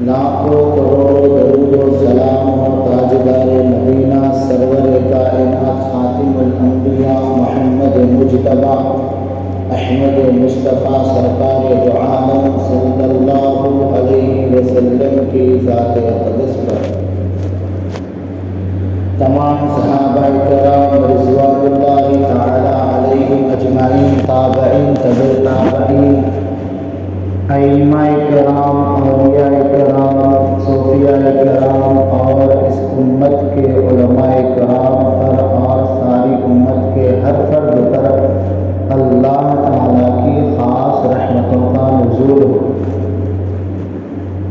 لاکھوں کروڑوں درود و سلام و تاجدار مدینہ سرور کائنات خاتم الانبیاء محمد مجتبی احمد مصطفیٰ سرکار دو عالم صلی اللہ علیہ وسلم کی ذات اقدس پر تمام صحابہ کرام رضوان اللہ تعالی علیہم اجمعین، تابعین، تبع تابعین، ائمہ کرام، اولیاء کرام، صوفیاء کرام اور اس امت کے علماء کرام پر اور ساری امت کے ہر فرد پر اللہ تعالیٰ کی خاص رحمتوں کا نزول ہو۔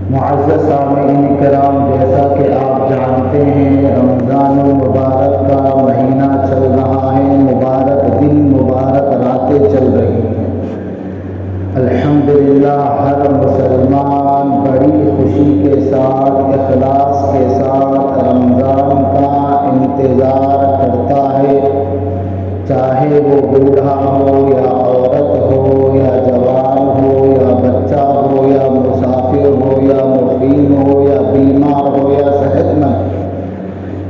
معزز سامعین کرام، جیسا کہ آپ جانتے ہیں رمضان المبارک کا مہینہ چل رہا ہے، مبارک دن، مبارک راتیں چل رہی ہیں۔ الحمدللہ ہر مسلمان بڑی خوشی کے ساتھ، اخلاص کے ساتھ رمضان کا انتظار کرتا ہے، چاہے وہ بوڑھا ہو یا عورت ہو یا جوان ہو یا بچہ ہو یا مسافر ہو یا مقیم ہو یا بیمار ہو یا صحت مند۔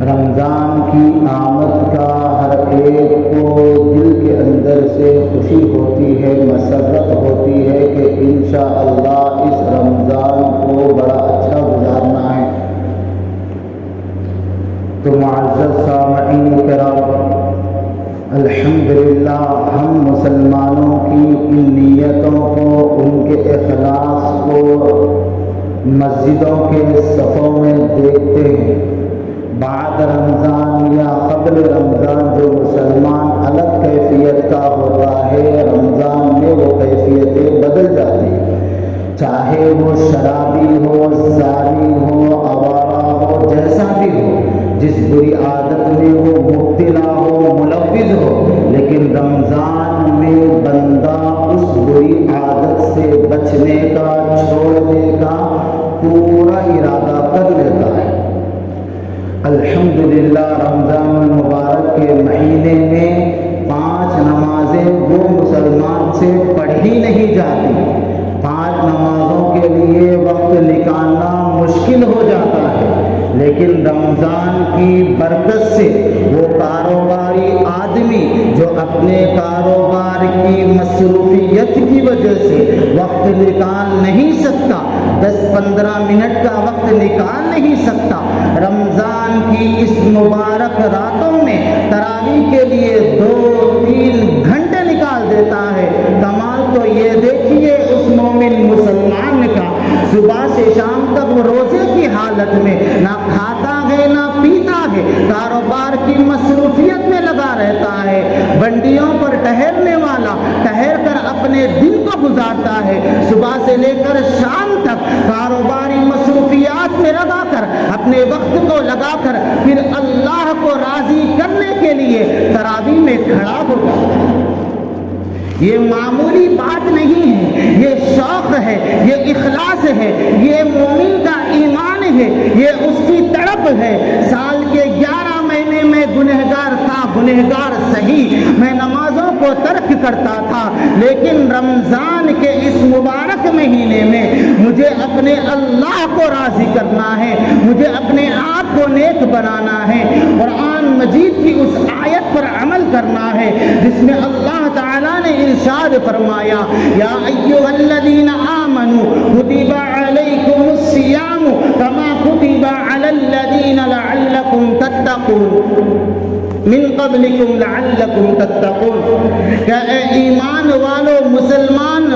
رمضان کی آمد کا ہر ایک کو دل کے اندر سے خوشی ہوتی ہے، مسرت ہوتی ہے کہ انشاءاللہ اس رمضان کو بڑا اچھا گزارنا ہے۔ تو معزز سامعین کرام، الحمدللہ ہم مسلمانوں کی ان نیتوں کو، ان کے اخلاص کو مسجدوں کے صفوں میں دیکھتے ہیں۔ بعد رمضان یا قبل رمضان جو مسلمان الگ کیفیت کا ہوتا ہے، رمضان میں وہ کیفیتیں بدل جاتی ہیں، چاہے وہ شرابی ہو، زانی ہو، آوارہ ہو، جیسا بھی ہو، جس بری عادت میں وہ مبتلا ہو، ملوث ہو، لیکن رمضان میں بندہ اس بری عادت سے بچنے کا، چھوڑنے کا پورا ارادہ کر لیتا ہے۔ الحمدللہ رمضان المبارک کے مہینے میں 5 نمازیں وہ مسلمان سے پڑھی نہیں جاتی۔ 5 نمازوں کے لیے وقت نکالنا مشکل ہو جاتا ہے، لیکن رمضان کی برکت سے وہ کاروباری آدمی جو اپنے کاروبار کی مصروفیت کی وجہ سے وقت نکال نہیں سکتا، 10-15 منٹ کا وقت نکال نہیں سکتا، رمضان کی اس مبارک راتوں میں تراویح کے لیے 2-3 گھنٹے نکال دیتا ہے۔ کمال تو یہ دیکھیے اس مومن مسلمان کا، صبح سے شام تک وہ روزے کی حالت میں نہ کھاتا ہے نہ پیتا ہے، کاروبار کی مصروفیت میں لگا رہتا ہے، بنڈیوں پر ٹہرنے والا ٹہر کر اپنے دن کو گزارتا ہے، صبح سے لے کر شام تک کاروباری مصروفیات میں لگا کر اپنے وقت کو لگا کر پھر اللہ کو راضی کرنے کے لیے تراویح میں کھڑا ہو جاتا ہے۔ یہ معمولی بات نہیں ہے، یہ شوق ہے، یہ اخلاص ہے، یہ مومن کا ایمان ہے، یہ اس کی تڑپ ہے۔ سال کے 11 مہینے میں گنہگار تھا، گنہگار صحیح، میں نمازوں کو ترک کرتا تھا، لیکن رمضان کے اس مبارک مہینے میں مجھے اپنے اللہ کو راضی کرنا ہے، مجھے اپنے آپ کو نیک بنانا ہے، قرآن مجید کی اس آیت پر عمل کرنا ہے جس میں اللہ تعالیٰ نے ارشاد فرمایا، یا ایھا الذین آمنوا کتب علیکم الصیام کما کتب علی الذین لعلکم تتقون من قبلکم لعلکم تتقون۔ کہ اے ایمان والو، مسلمان،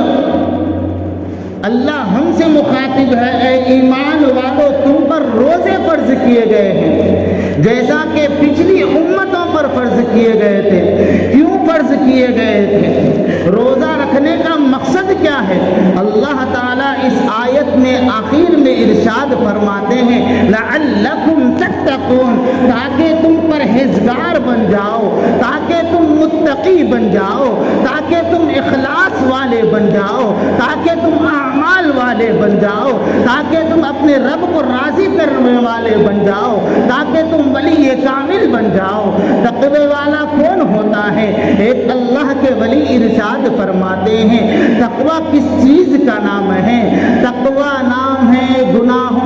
اللہ ہم سے مخاطب ہے، اے ایمان والو تم پر روزے فرض کیے گئے ہیں جیسا کہ پچھلی امتوں پر فرض کیے گئے تھے۔ کیوں فرض کیے گئے تھے؟ روزہ رکھنے کا مقصد کیا ہے؟ اللہ تعالیٰ اس آیت میں آخر میں ارشاد فرماتے ہیں لعلکم تتقون، تاکہ تم پرہیزگار بن جاؤ، تاکہ تم متقی بن جاؤ، تاکہ تم اخلاص والے بن جاؤ، تاکہ تم اعمال والے بن جاؤ، تاکہ تم اپنے رب کو راضی کرنے والے بن جاؤ، تاکہ تم ولی کامل بن جاؤ۔ تقوی والا کون ہوتا ہے؟ ایک اللہ کے ولی ارشاد فرماتے ہیں تقوی کس چیز کا نام ہے؟ تقوی نام ہے گناہوں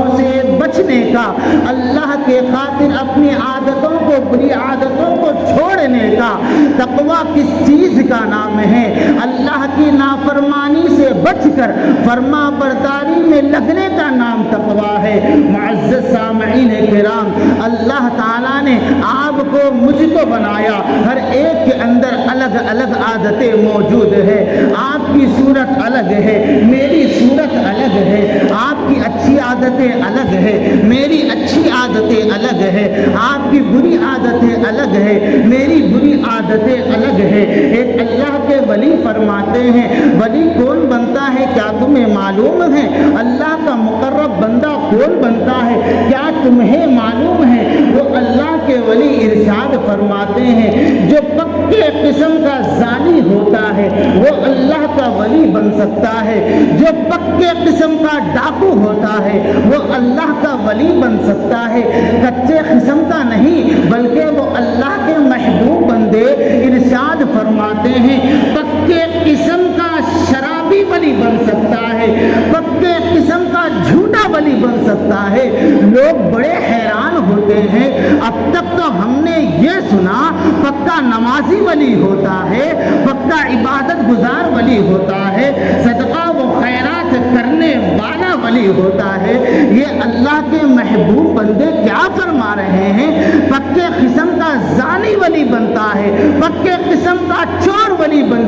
کو چھوڑنے کا۔ تقویٰ کس چیز کا نام ہے؟ اللہ کی نافرمانی سے بچ کر فرما برداری میں لگنے کا نام تقویٰ ہے۔ معزز سامعین کرام، اللہ تعالیٰ نے آپ کو مجھ کو بنایا، ہر ایک کے اندر الگ الگ عادتیں موجود ہے۔ آپ کی صورت الگ ہے، میری صورت الگ ہے، آپ کی اچھی عادتیں الگ ہے، میری اچھی عادتیں الگ ہے، آپ کی بری عادتیں الگ ہے، میری بری عادتیں الگ ہے۔ ایک اللہ کے ولی فرماتے ہیں، ولی کون بنتا ہے کیا تمہیں معلوم ہے؟ اللہ کا مقرب بندہ کون بنتا ہے کیا تمہیں معلوم ہے؟ وہ اللہ کے ولی ارشاد فرماتے ہیں، جو پکے قسم کا زانی ہوتا ہے وہ اللہ کا ولی بن سکتا ہے، جو پکے قسم کا ڈاکو ہوتا ہے وہ اللہ کا ولی بن سکتا ہے، کچے قسم کا نہیں بلکہ وہ اللہ کے محبوب بندے ارشاد فرماتے ہیں، پکے قسم کا شرابی ولی بن سکتا ہے، پکے قسم کا جھوٹا ولی بن سکتا ہے۔ لوگ بڑے حیران ہوتے ہیں، اب تک تو ہم نے یہ سنا پکا نمازی ولی ہوتا ہے، پکا عبادت گزار ولی ہوتا ہے، صدقہ و خیرات کرنے والا ولی ہوتا ہے۔ یہ اللہ کے محبوب بندے کیا فرما رہے ہیں؟ پکے قسم کا زانی ولی بنتا ہے، پکے قسم کا چور ولی بن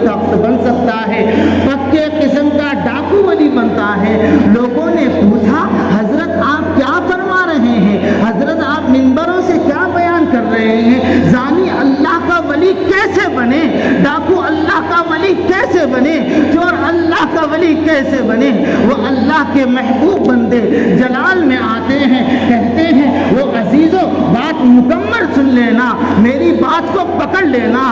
سکتا ہے، پکے قسم کا ڈاکو ولی بنتا ہے۔ لوگوں نے پوچھا، حضرت آپ کیا فرما رہے ہیں؟ حضرت آپ منبروں سے کیا بیان کر رہے ہیں؟ زانی اللہ کا ولی کیسے بنے؟ ڈاکو اللہ کا ولی کیسے بنے؟ چور اللہ کا ولی کیسے بنے؟ وہ اللہ کے محبوب بندے جلال میں آتے ہیں، کہتے ہیں وہ عزیزو بات مکمل سن لینا، میری بات کو پکڑ لینا،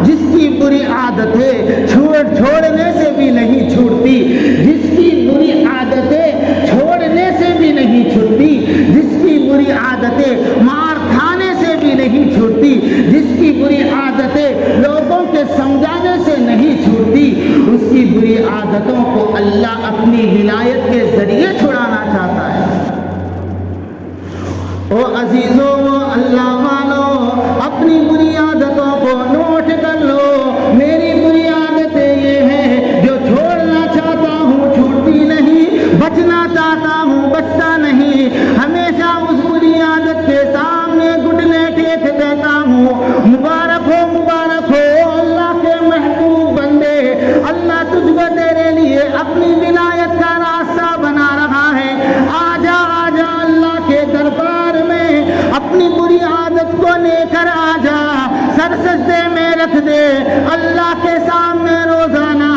جس کی بری عادتیں چھوڑنے سے بھی نہیں چھوڑتی، جس کی بری عادتیں چھوڑنے سے بھی نہیں چھوڑتی، جس کی بری عادتیں مار کھانے سے بھی نہیں چھوڑتی، جس کی بری عادتیں لوگوں کے سمجھانے سے نہیں چھوڑتی، اس کی بری عادتوں کو اللہ اپنی ولایت کے ذریعے چھڑانا چاہتا ہے۔ او عزیزو اللہ والو، اپنی بری عادتوں کو نوٹ کر لو۔ میری بری عادتیں یہ ہیں، جو چھوڑنا چاہتا ہوں چھوڑتی نہیں، بچنا چاہتا ہوں بچتا نہیں، ہمیشہ اس بری عادت کے سامنے گھٹنے ٹیک دیتا ہوں۔ مبارک ہو اللہ کے محبوب بندے، اللہ تجھ کو تیرے لیے اپنی ولایت کا راستہ بنا رہا ہے۔ آجا اللہ کے دربار میں اپنی بری عادت کو لے کر آجا، سر سجدے میں رکھ دے، اللہ کے سامنے روزانہ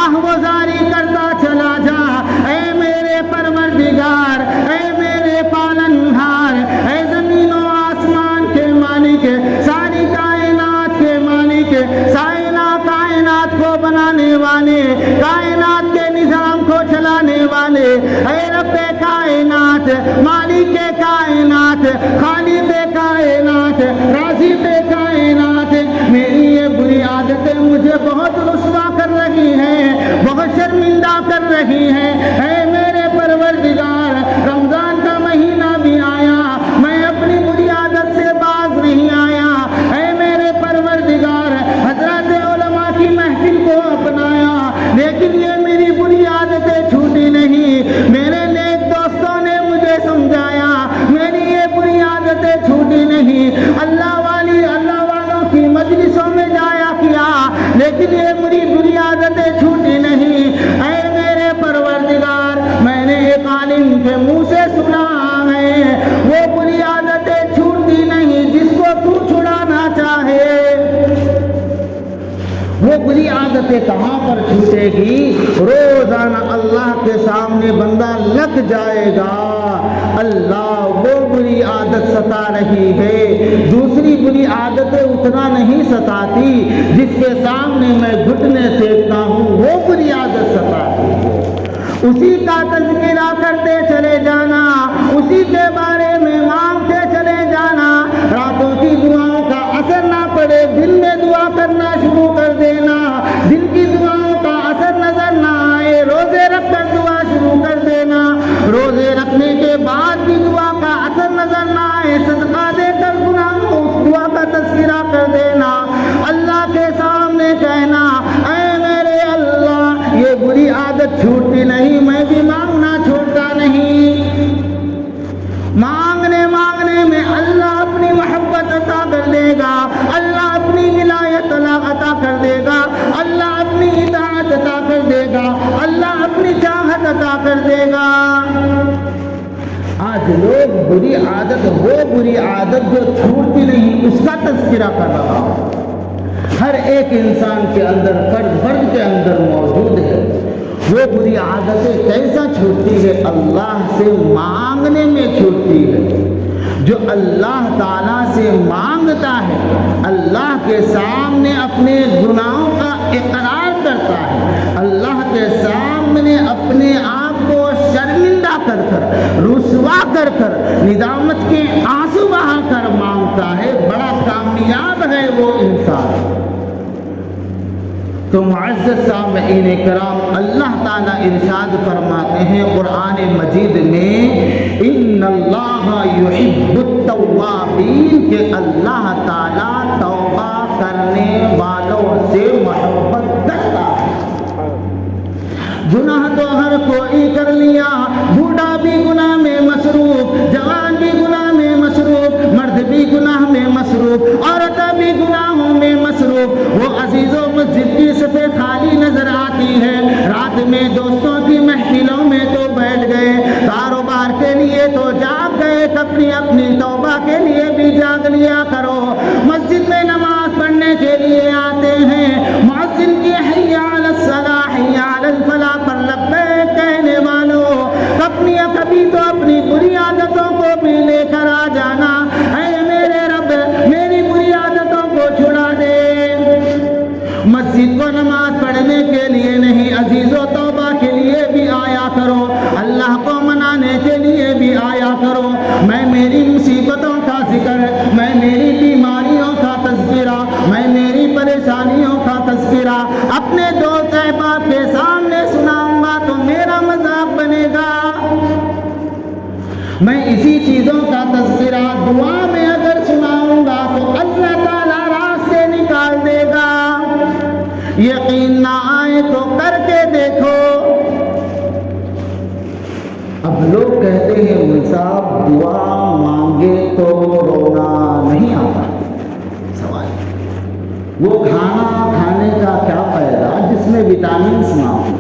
آہوازاری کرتا چلا جا۔ اے میرے پروردگار، اے میرے پالنہار، اے زمین و آسمان کے مالک، ساری کائنات کے مالک، کائنات کو بنانے والے، کائنات کے نظام کو چلانے والے، اے رب کائنات، مالک کائنات، خالق کائنات، رازق کائنات، میری یہ بری عادتیں مجھے بہت رسوا کر رہی ہیں، بہت شرمندہ کر رہی ہیں۔ اے میرے پروردگار، رمضان کا مہینہ بھی آیا، میں اپنی بری عادت سے باز نہیں آیا۔ اے میرے پروردگار، حضرات علماء کی محفل کو اپنایا، لیکن یہ میری بری عادتیں چھوٹی نہیں۔ میرے نیک دوستوں نے مجھے سمجھایا، میری یہ بری عادتیں چھوٹی نہیں۔ اللہ والوں کی مجلسوں میں جایا کیا، لیکن یہ میری بری عادتیں چھوٹی نہیں۔ اے میرے پروردگار، میں نے ایک عالم کے منہ سے سنا ہے، وہ بری عادتیں چھوٹتی نہیں جس کو تو چھڑانا چاہے۔ وہ بری عادتیں کہاں پر چھوٹے گی؟ روزانہ اللہ کے سامنے بندہ لگ جائے گا، اللہ وہ بری عادت ستا رہی ہے، دوسری بری عادتیں اتنا نہیں ستاتی، جس کے سامنے میں گھٹنے ٹیکتا ہوں وہ بری عادت ستاتی ہے۔ اسی کا تذکرہ کرتے چلے جانا، اسی کے بارے میں مانگتے چلے جانا، راتوں کی دعاؤں کا اثر نہ پڑے، دل میں دعا کرنا شروع کر دینا، دل کی دعاؤں کا اثر نظر نہ آئے، روزے رکھ کر دعا شروع کر دینا، روزے رکھنے کے بعد بھی دعا کا اثر نظر نہ آئے، صدقہ دے کر گناہوں اس دعا کا تذکرہ کر دے آج لوگ بری عادت، وہ بری عادت جو چھوٹتی نہیں، اس کا تذکرہ کر رہا ہوں۔ ہر ایک انسان کے اندر، فرد فرد کے اندر موجود ہے۔ وہ بری عادتیں کیسا چھوٹتی ہے؟ اللہ سے مانگنے میں چھوٹتی ہے۔ جو اللہ تعالیٰ سے مانگتا ہے، اللہ کے سامنے اپنے گناہوں کا اقرار کرتا ہے، اللہ کے سامنے اپنے آپ کو شرمندہ کر کر، رسوا کر کر، ندامت کے آنسو بہا کر مانگتا ہے، بڑا کامیاب ہے وہ انسان۔ تو معزز سامعین کرام، اللہ تعالیٰ ارشاد فرماتے ہیں قرآن مجید میں، ان اللہ یحب التوابین، کہ اللہ تعالیٰ توبہ کرنے والوں سے محبت کرتا ہے۔ گناہ تو ہر کوئی کر لیا، بوڑھا بھی گناہ میں مصروف، جوان بھی گناہ میں مصروف، مرد بھی گناہ میں مصروف، عورت بھی گناہوں میں مصروف۔ وہ عزیزوں، مسجد کی صفیں خالی نظر آتی ہے، رات میں دوستوں کی محفلوں میں تو بیٹھ گئے، کاروبار کے لیے تو جاگ گئے، اپنی اپنی توبہ کے لیے بھی جاگ لیا کرو۔ مسجد میں نماز پڑھنے کے لیے آتے ہیں، مؤذن کی حی علی الصلاۃ حی علی الفلاح پر لبیک کہنے والوں، کبھی تو اپنی بری عادتوں کو بھی لے کر آ جانا۔ اے میرے رب، میری بری عادتوں کو چھڑا دے۔ مسجد کو نماز پڑھنے کے لیے نہیں، عزیزوں توبہ کے لیے بھی آیا کرو، اللہ کو منانے کے لیے بھی آیا کرو۔ میں میری مصیبتوں کا ذکر، میں میری بیماریوں کا تذکرہ، میں میری پریشانیوں کا تذکرہ اپنے دوست احباب کے سامنے سناؤں گا تو میرا مذاق بنے گا۔ میں اسی چیزوں کا تذکرہ دعا میں اگر سناؤں گا تو اللہ تعالیٰ راستے نکال دے گا۔ یقین نہ آئے تو کر کے دیکھو۔ اب لوگ کہتے ہیں مول صاحب دعا مانگے تو رونا نہیں آتا۔ سوال، وہ کھانا کھانے کا کیا فائدہ جس میں وٹامنس نہ ہو؟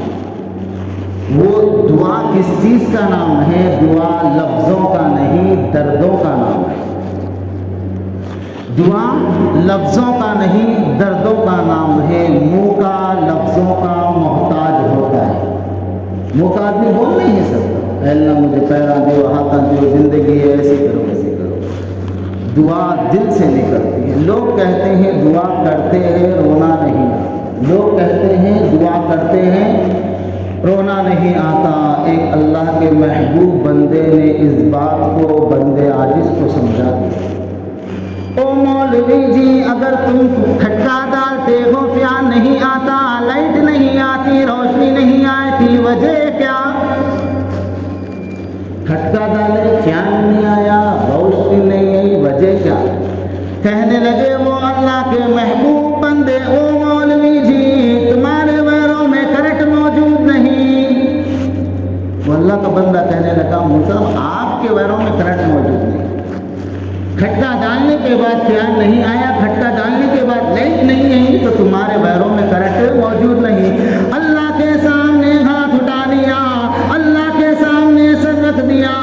وہ دعا کس چیز کا نام ہے؟ دعا لفظوں کا نہیں، دردوں کا نام ہے۔ دعا لفظوں کا نہیں، دردوں کا نام ہے۔ منہ کا لفظوں کا محتاج ہوتا ہے، منہ کا آدمی بول نہیں سکتا، اے اللہ مجھے پیرا دیو، ہاتھاں دیو، زندگی ہے ایسے کرو ایسے کرو۔ دعا دل سے نکلتی ہے۔ لوگ کہتے ہیں دعا کرتے ہیں رونا نہیں آتا، لوگ کہتے ہیں دعا کرتے ہیں رونا نہیں آتا۔ ایک اللہ کے محبوب بندے نے اس بات کو بندے عاجز کو سمجھا دیا۔ او مولوی جی، اگر تم کھٹا ڈالتے ہو فیان نہیں آتا، لائٹ نہیں آتی، روشنی نہیں آتی، وجہ کیا؟ کھٹا ڈالے فیان نہیں آیا، روشنی نہیں آئی، وجہ کیا؟ کہنے لگے وہ اللہ کے محبوب بندے، او مولوی جی تمہارے ویروں میں کرنٹ موجود نہیں۔ وہ اللہ کا بندہ کہنے لگا صاحب آپ کے ویروں میں کرنٹ موجود نہیں، کھٹا ڈالنے کے بعد فیان نہیں آیا، کھٹا ڈالنے کے بعد لائٹ نہیں آئی، تو تمہارے ویروں میں کرنٹ موجود نہیں۔ اللہ کے سامنے ہاتھ اٹھا لیا، اللہ کے سامنے سر رکھ دیا،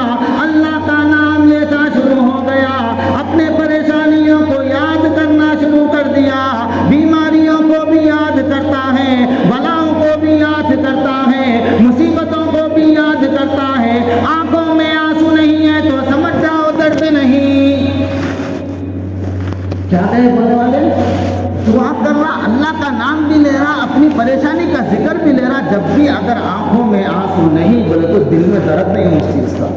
اللہ کا نام لیتا شروع ہو گیا، اپنے پریشانیوں کو یاد کرنا شروع کر دیا، بیماریوں کو بھی یاد کرتا ہے، بلاؤں کو بھی یاد کرتا ہے، مصیبتوں کو بھی یاد کرتا ہے۔ آنکھوں میں آنسو نہیں ہے تو سمجھ جاؤ درد نہیں۔ کیا کہے بولنے والے؟ دعا کر رہا، اللہ کا نام بھی لے رہا، اپنی پریشانی کا ذکر بھی لے رہا، جب بھی اگر آنکھوں میں آنسو نہیں بولے تو دل میں درد نہیں اس چیز کا۔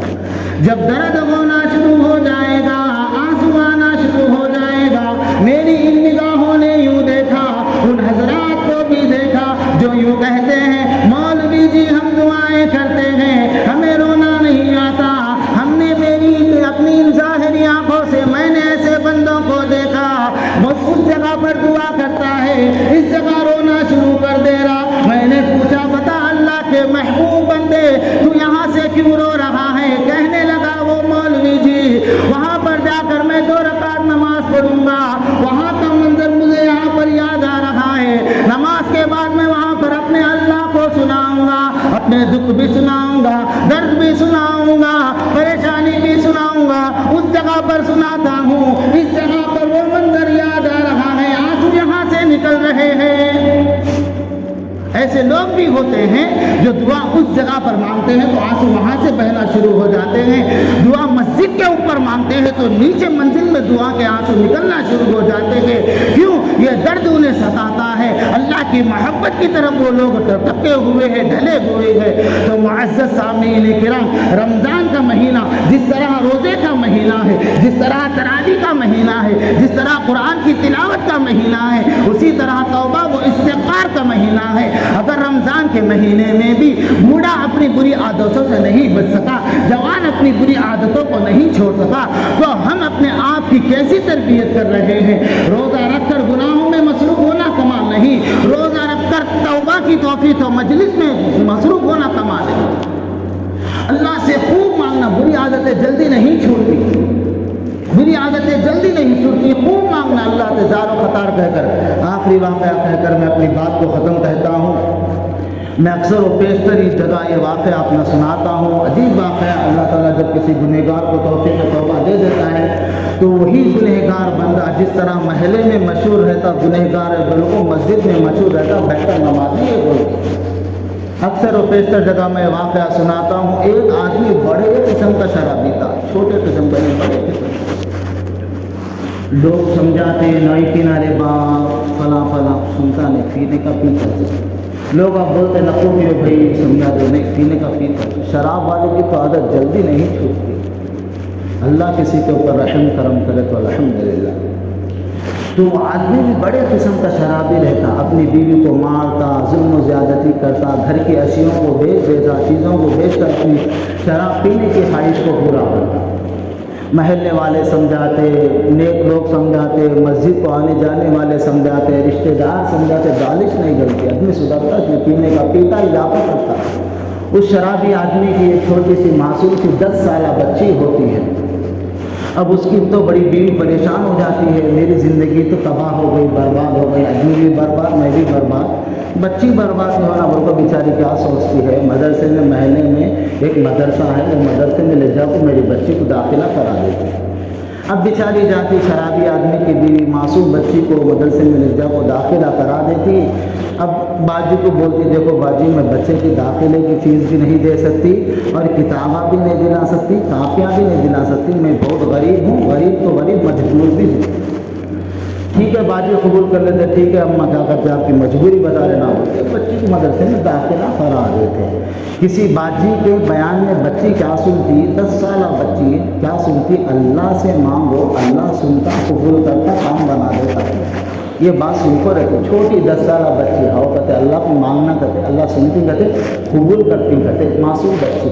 جب درد ہونا شروع ہو جائے گا، آنسو آنا شروع ہو جائے گا۔ میری ان نگاہوں نے یوں دیکھا، ان حضرات کو بھی دیکھا جو یوں کہتے ہیں مولوی جی ہم دعائیں کرتے ہیں، ہمیں رونا نہیں آتا۔ ہم نے میری اپنی ظاہری آنکھوں سے میں نے ایسے بندوں کو دیکھا، بس اس جگہ پر دعا کرتا ہے، اس جگہ رونا شروع کر دے رہا۔ میں نے پوچھا بتا اللہ کے محبوب بندے تو یہاں سے کیوں رو رہا ہے؟ کہنے لگا وہ مولوی جی وہاں پر جا کر میں 2 رکعت نماز پڑھوں گا، وہاں کا منظر مجھے یہاں پر یاد آ رہا ہے، کے بعد میں وہاں پر اپنے اللہ کو سناؤں گا، اپنے دکھ بھی سناؤں گا، درد بھی بھی سناؤں گا، پریشانی بھی سناؤں گا، اس جگہ پر سناتا ہوں، اس جگہ پر وہ منظر یاد آ رہا ہے، آنسو یہاں سے نکل رہے ہیں۔ ایسے لوگ بھی ہوتے ہیں جو دعا اس جگہ پر مانگتے ہیں تو آنسو وہاں سے بہنا شروع ہو جاتے ہیں، دعا مسجد کے اوپر مانگتے ہیں تو نیچے منزل میں دعا کے آنسو نکلنا شروع ہو جاتے ہیں۔ کیوں؟ یہ درد انہیں ستاتا ہے، اللہ کی محبت کی طرف وہ لوگ ٹپکے ہوئے ہیں، ڈھلے ہوئے ہیں۔ تو معزز سامعین کرام، رمضان کا مہینہ جس طرح روزے کا مہینہ ہے، جس طرح تراویح کا مہینہ ہے، جس طرح قرآن کی تلاوت کا مہینہ ہے، اسی طرح توبہ و استغفار کا مہینہ ہے۔ اگر رمضان کے مہینے میں بھی بوڑھا اپنی بری عادتوں سے نہیں بچ سکا، جوان اپنی بری عادتوں کو نہیں چھوڑ سکا، تو ہم اپنے آپ کی کیسی تربیت کر رہے ہیں؟ روزہ رکھ کر گناہوں میں مصروف ہونا کمال نہیں، روزہ رکھ کر توبہ کی توفیق و مجلس میں مصروف ہونا کمال ہے۔ اللہ سے خوب مانگنا، بری عادتیں جلدی نہیں چھوٹتی، بری عادتیں جلدی نہیں چھوٹتی، خوب مانگنا اللہ سے زار و خطار کہہ کر۔ آخری واقعہ کہہ کر میں اپنی بات کو ختم کہتا ہوں۔ میں اکثر و بیشتر اس جگہ یہ واقعہ اپنا سناتا ہوں، عجیب واقعہ۔ اللہ تعالیٰ جب کسی گنہگار کو توفیق توبہ دے دیتا ہے تو وہی گنہگار بندہ جس طرح محلے میں مشہور رہتا گنہگار ہے، بلکہ مسجد میں مشہور رہتا بہتر نمازی ہے بولتے۔ اکثر و بیشتر جگہ میں واقعہ سناتا ہوں۔ ایک آدمی بڑے قسم کا شرابی تھا، چھوٹے قسم کا نہیں، بڑے قسم کا۔ لوگ سمجھاتے نائی کنارے باپ فلاں فلاں، سنتا نہیں، پینے کا پیتا۔ لوگ اب بولتے نقو پیو بھائی، سمجھا دو، نہیں پینے کا پیتا۔ شراب والے کی تو عادت جلدی نہیں چھوٹتی۔ اللہ کسی کے اوپر رحم کرم کرے تو الحمدللہ۔ تو وہ آدمی بھی بڑے قسم کا شرابی رہتا، اپنی بیوی کو مارتا، ظلم و زیادتی کرتا، گھر کی اشیاء کو بیچ دیتا، چیزوں کو بیچ کر اپنی شراب پینے کی خواہش کو پورا کرتا۔ محلے والے سمجھاتے، نیک لوگ سمجھاتے، مسجد کو آنے جانے والے سمجھاتے، رشتہ دار سمجھاتے، دالش نہیں جلتی، آدمی سدھرتا کہ پینے کا پیتا اضافہ کرتا۔ اس شرابی آدمی کی ایک چھوٹی سی معصوم سی 10 سالہ بچی ہوتی ہے۔ اب اس کی تو بڑی بیوی پریشان ہو جاتی ہے، میری زندگی تو تباہ ہو گئی، برباد ہو گئی، آدمی بھی برباد، میں بھی برباد، بچی برباد نہیں ہونا بول کر بیچاری کیا سوچتی ہے؟ مدرسے میں، محلے میں ایک مدرسہ ہے، وہ مدرسے میں لے جاؤ میری بچی کو داخلہ کرا دیتی۔ اب بیچاری جاتی، شرابی آدمی کی بیوی معصوم بچی کو مدرسے میں لے جاؤ داخلہ کرا دیتی۔ اب باجی کو بولتی دیکھو باجی میں بچے کی داخلے کی فیس بھی نہیں دے سکتی اور کتابیں بھی نہیں دلا سکتی، کاپیاں بھی نہیں دلا سکتی، میں بہت غریب ہوں، غریب تو غریب، مجبور بھی ہوں۔ ٹھیک ہے باجی قبول کر لیتے، ٹھیک ہے اماں کیا کرتے آپ کی مجبوری بتا دینا ہوتی ہے، بچی کو مدرسے میں داخلہ کرا دیتے۔ کسی باجی کے بیان میں بچی کیا سنتی، 10 سالہ بچی کیا سنتی، اللہ سے مانگو اللہ سنتا، قبول کرتا، کام بنا دیتا۔ یہ بات سن کو رہتے، چھوٹی 10 سالہ بچی ہاؤ کہتے اللہ کو مانگنا کرتے، اللہ سنتی کہتے، قبول کرتی کہتے، معصوم بچی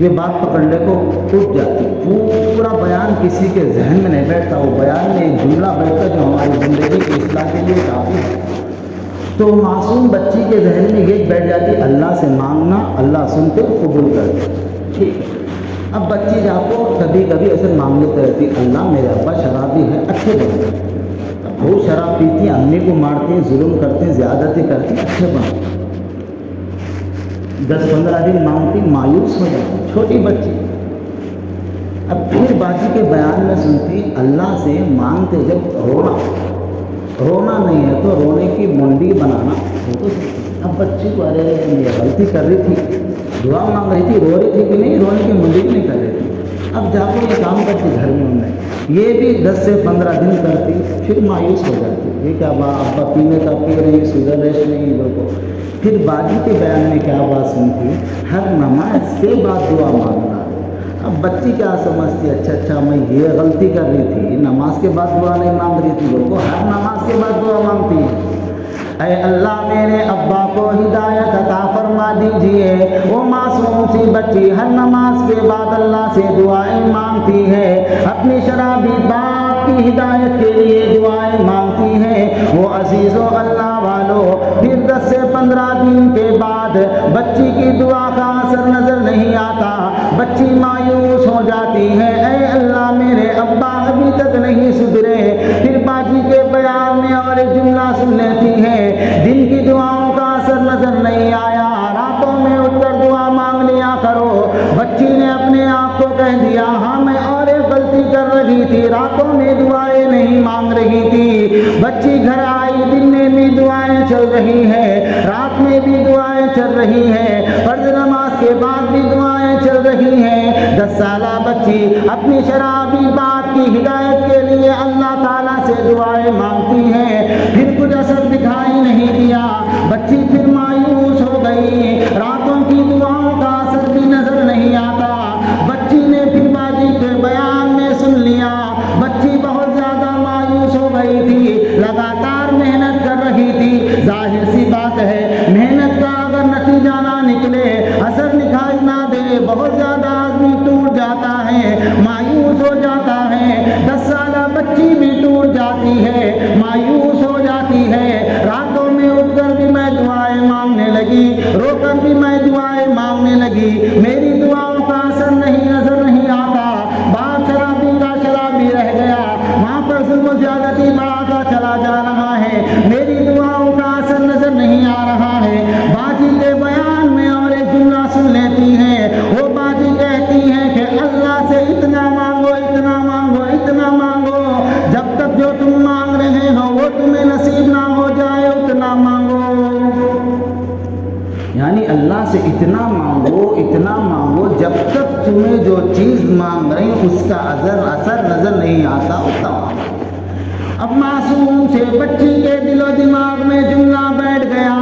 یہ بات پکڑنے کو ٹوٹ جاتی۔ پورا بیان کسی کے ذہن میں نہیں بیٹھتا، وہ بیان میں ایک جملہ بیٹھتا جو ہماری زندگی کی اصلاح کے لیے کافی ہے۔ تو معصوم بچی کے ذہن میں یہ بیٹھ جاتی اللہ سے مانگنا، اللہ سنتے قبول کرتے، ٹھیک ہے۔ اب بچی جا کو کبھی کبھی ایسے مانگ لیتے رہتی، اللہ میرے ابا شرابی ہے، اچھے بنتے، وہ شراب پیتی، امی کو مارتی، ظلم کرتی، زیادتی کرتی، اچھے بنتے۔ 10-15 دن مانگتی، مایوس ہو جاتی، چھوٹی بچی۔ اب پھر باجی کے بیان میں سنتی اللہ سے مانگتے جب رونا نہیں ہے تو رونے کی منڈی بنانا وہ تو سکتی۔ اب بچی کو ارے یہ غلطی کر رہی تھی، دعا مانگ رہی تھی، رو رہی تھی کہ نہیں، رونے کی منڈی بھی نہیں کر رہی تھی۔ اب جا کے یہ کام کرتی گھر میں انہیں، یہ بھی 10 سے 15 دن کرتی، پھر مایوس ہو جاتی، یہ کیا ابا پینے کا پی رہی، سگر ریش نہیں لوگوں۔ پھر باجی کے بیان میں کیا بات سنتی، ہر نماز کے بعد دعا مانگنا۔ اب بچی کیا سمجھتی، اچھا میں یہ غلطی کر رہی تھی، نماز کے بعد دعا نہیں مانگ رہی تھی، لوگوں ہر نماز کے بعد دعا مانگتی ہے۔ اے اللہ میرے ابا کو ہدایت عطا فرما دیجئے، وہ معصوم سی بچی ہر نماز کے بعد اللہ سے دعائیں مانگتی ہے، اپنی شرابی باپ کی ہدایت کے لیے دعائیں مانگتی ہے۔ وہ عزیزو اللہ والو، پھر 10 سے 15 دن کے بعد بچی کی دعا کا اثر نظر نہیں آتا، بچی مایوس ہو جاتی ہے، اے اللہ میرے ابا ابھی تک نہیں سدھرے۔ پھر باجی کے بیان میں اور ایک جملہ سن لیتی ہے، دن کی دعاؤں کا اثر نظر نہیں آیا، راتوں میں اٹھ کر دعا مانگ لیا کرو۔ بچی نے اپنے آپ کو کہہ دیا ہاں میں اور ایک غلطی کر رہی تھی، راتوں میں دعائیں نہیں مانگ رہی تھی۔ بچی گھر آئی، دن میں بھی دعائیں چل رہی ہیں، رات میں بھی دعائیں چل رہی ہیں، فرض نماز کے بعد بھی دعائیں چل رہی ہیں۔ 10 سالہ بچی اپنی شرابی باپ کی ہدایت کے لیے اللہ تعالیٰ سے دعائیں مانگتی ہے، پھر کچھ اثر دکھائی نہیں دیا۔ بچی پھر مایوس ہو گئی، راتوں کی دعاؤں کا اثر بھی نظر نہیں آتا۔ بچی نے پھر باجی کے بیان میں سن لیا، بچی بہت زیادہ مایوس ہو گئی تھی، لگاتار محنت کر رہی تھی۔ ظاہر سی بات ہے محنت کا اگر نتیجہ نہ نکلے، اثر دکھائی نہ دے، بہت زیادہ آدمی ٹوٹ جاتا ہے، مایوس ہو جاتا ہے۔ 10 سالہ بچی بھی ٹوٹ جاتی ہے، مایوس ہو جاتی ہے۔ راتوں میں اٹھ کر بھی میں دعائیں مانگنے لگی، رو کر بھی میں دعائیں مانگنے لگی، میری دعاؤں کا اثر نہیں نظر نہیں آتا۔ باپ شرابی کا شرابی رہ گیا، وہاں پر ظلم و زیادتی بڑھاتا چلا جا رہا ہے، میری دعاؤں کا اثر نظر نہیں آ رہا ہے۔ باجی کے بیان میں اور ایک جملہ سن لیتی ہے، وہ باجی کہتی ہے کہ اللہ سے اتنا مانگو، اتنا مانگو، اتنا مانگو، جب تک جو تم مانگ رہے ہو وہ تمہیں نصیب نہ ہو جائے اتنا مانگو۔ یعنی اللہ سے اتنا مانگو، اتنا مانگو، جب تک تمہیں جو چیز مانگ رہے ہو اس کا اثر نظر نہیں آتا اتنا مانگو۔ اب معصوم سے بچی کے دل و دماغ میں جملہ بیٹھ گیا،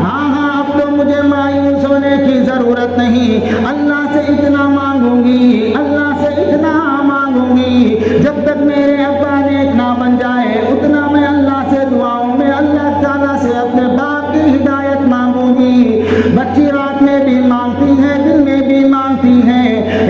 ہاں ہاں اب تو مجھے مایوس ہونے کی ضرورت نہیں، اللہ سے اتنا مانگوں گی، اللہ سے اتنا مانگوں گی، جب تک میرے ابا نیک نہ بن جائے اتنا میں اللہ سے دعاؤں میں اللہ تعالیٰ سے اپنے باپ کی ہدایت مانگوں گی۔ بچی رات میں بھی مانگتی ہے، دن میں بھی مانگتی ہے،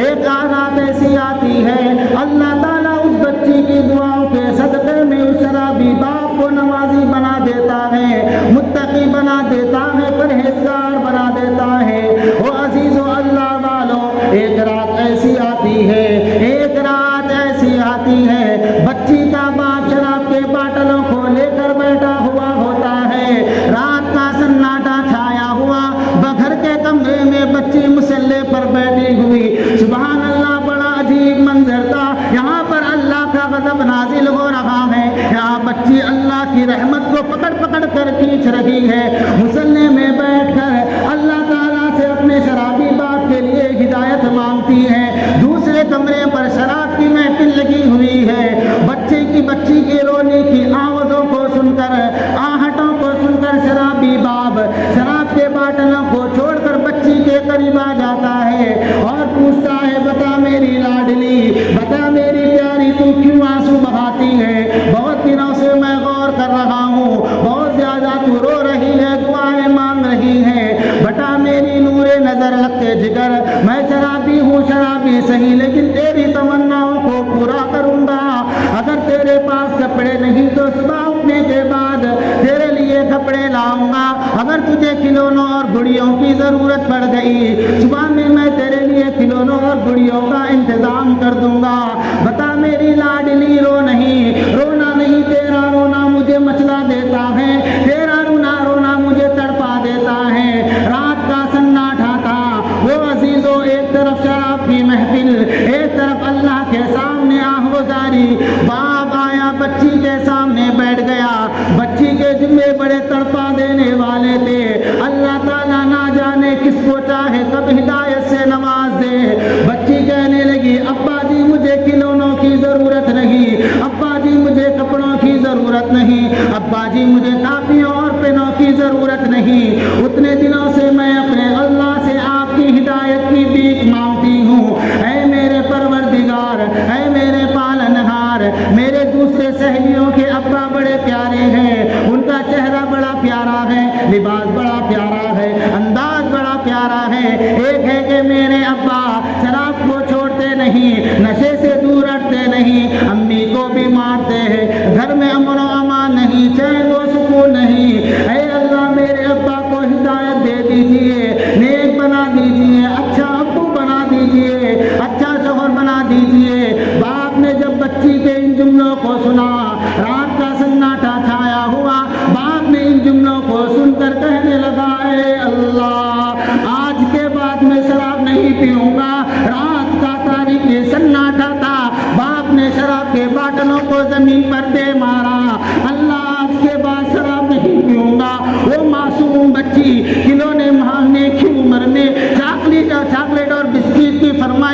ایک رات ایسی آتی ہے اللہ تعالیٰ اس بچی کی دعاؤں کے صدقے میں اس شرابی باپ کو نمازی بنا دیتا ہے، متقی بنا دیتا ہے، پرہیزگار بنا دیتا ہے۔ وہ عزیزو اللہ والوں، ایک رات ایسی آتی ہے، ایک رات ایسی آتی ہے، بچی کا باپ شراب کے باٹلوں کو لے کر بیٹھا ہوا ہوتا ہے، رات کا سناٹا چھایا ہوا، بگھر کے کمرے میں بچی مسلح پر بیٹھی ہوئی، سبحان اللہ بڑا عجیب منظر تھا۔ یہاں پر اللہ کا غضب نازل ہو رہا ہے، یہاں بچی اللہ کی رحمت کو پکڑ پکڑ کر کھینچ رہی ہے، مسلح میں بیٹھ کر اللہ تعالیٰ سے اپنے شرابی باپ کے لیے ہدایت مانگتی ہے۔ دوسرے کمرے پر شراب کی محفل لگی ہوئی ہے، بچی کے رونے کی آوازوں کو سن کر، آہٹوں کو سن کر شرابی باپ شراب کے باٹلوں کو چھوڑ کر بچی کے قریب آ جاتا ہے اور پوچھتا ہے بتا میری لاڈلی، بتا میری پیاری، تو کیوں آنسو بہاتی ہے؟ بہت دنوں سے میں غور کر رہا ہوں، بہت زیادہ تو رو رہی ہے، دعائیں مانگ رہی ہے، بتا میری نور نظر لگتے جگر، میں شرابی ہوں، شرابی صحیح لیکن تیری تمناؤں کو پورا کروں گا۔ اگر تیرے پاس کپڑے نہیں تو صبح اٹھنے کے بعد تیرے لیے کپڑے لاؤں گا، اگر تجھے کھلونوں اور گڑیوں کی ضرورت پڑ گئی صبح میں تیرے لیے کھلونوں اور گڑیوں کا انتظام کر دوں گا۔ بتا میری لاڈلی رو نہیں، رونا نہیں، تیرا رونا مجھے مچلا دیتا ہے، تیرا رونا مجھے تڑپا دیتا ہے۔ رات کا سناٹا تھا، وہ عزیزوں ایک طرف شراب کی محفل، ایک طرف اللہ کے سامنے آہوزاری، باپ آیا بچی کے سامنے بیٹھ گیا، بچی کے ذمے بڑے تڑپا دینے والے تھے، اللہ تعالیٰ نہ جانے کس کو چاہے کب ہدایت سے نواز دے۔ بچی کہنے لگی ابا جی مجھے کھلونوں کی ضرورت نہیں، ابا جی مجھے کپڑوں کی ضرورت نہیں، ابا جی مجھے کاپیوں اور پینوں کی ضرورت نہیں، اتنے دنوں سے میں اپنے اللہ سے آپ کی ہدایت کی بھیک مانگتی ہوں۔ اے میرے پروردگار، اے میرے پالنہار، میرے دوسرے سہیلیوں کے ابا بڑے پیارے ہیں، ان کا چہرہ بڑا پیارا ہے، لباس بڑا پیارا ہے، انداز بڑا پیارا ہے، ایک ہے کہ میرے ابا شراب کو چھوڑتے نہیں، نشے سے دور ہٹتے نہیں، امی کو بھی مارتے ہیں، گھر میں امن و امان نہیں، چین و سکون نہیں۔ اے اللہ میرے ابا کو ہدایت دے دیجئے، نیک بنا دیجئے، اچھا ابو بنا دیجئے، اچھا شوہر بنا دیجئے۔ باپ نے جب بچی کے ان جملوں کو سنا، رات کا سناٹا چھایا ہوا، باپ نے ان جملوں کو سن کر کہنے لگا اے اللہ آج کے بعد میں شراب نہیں پیوں گا،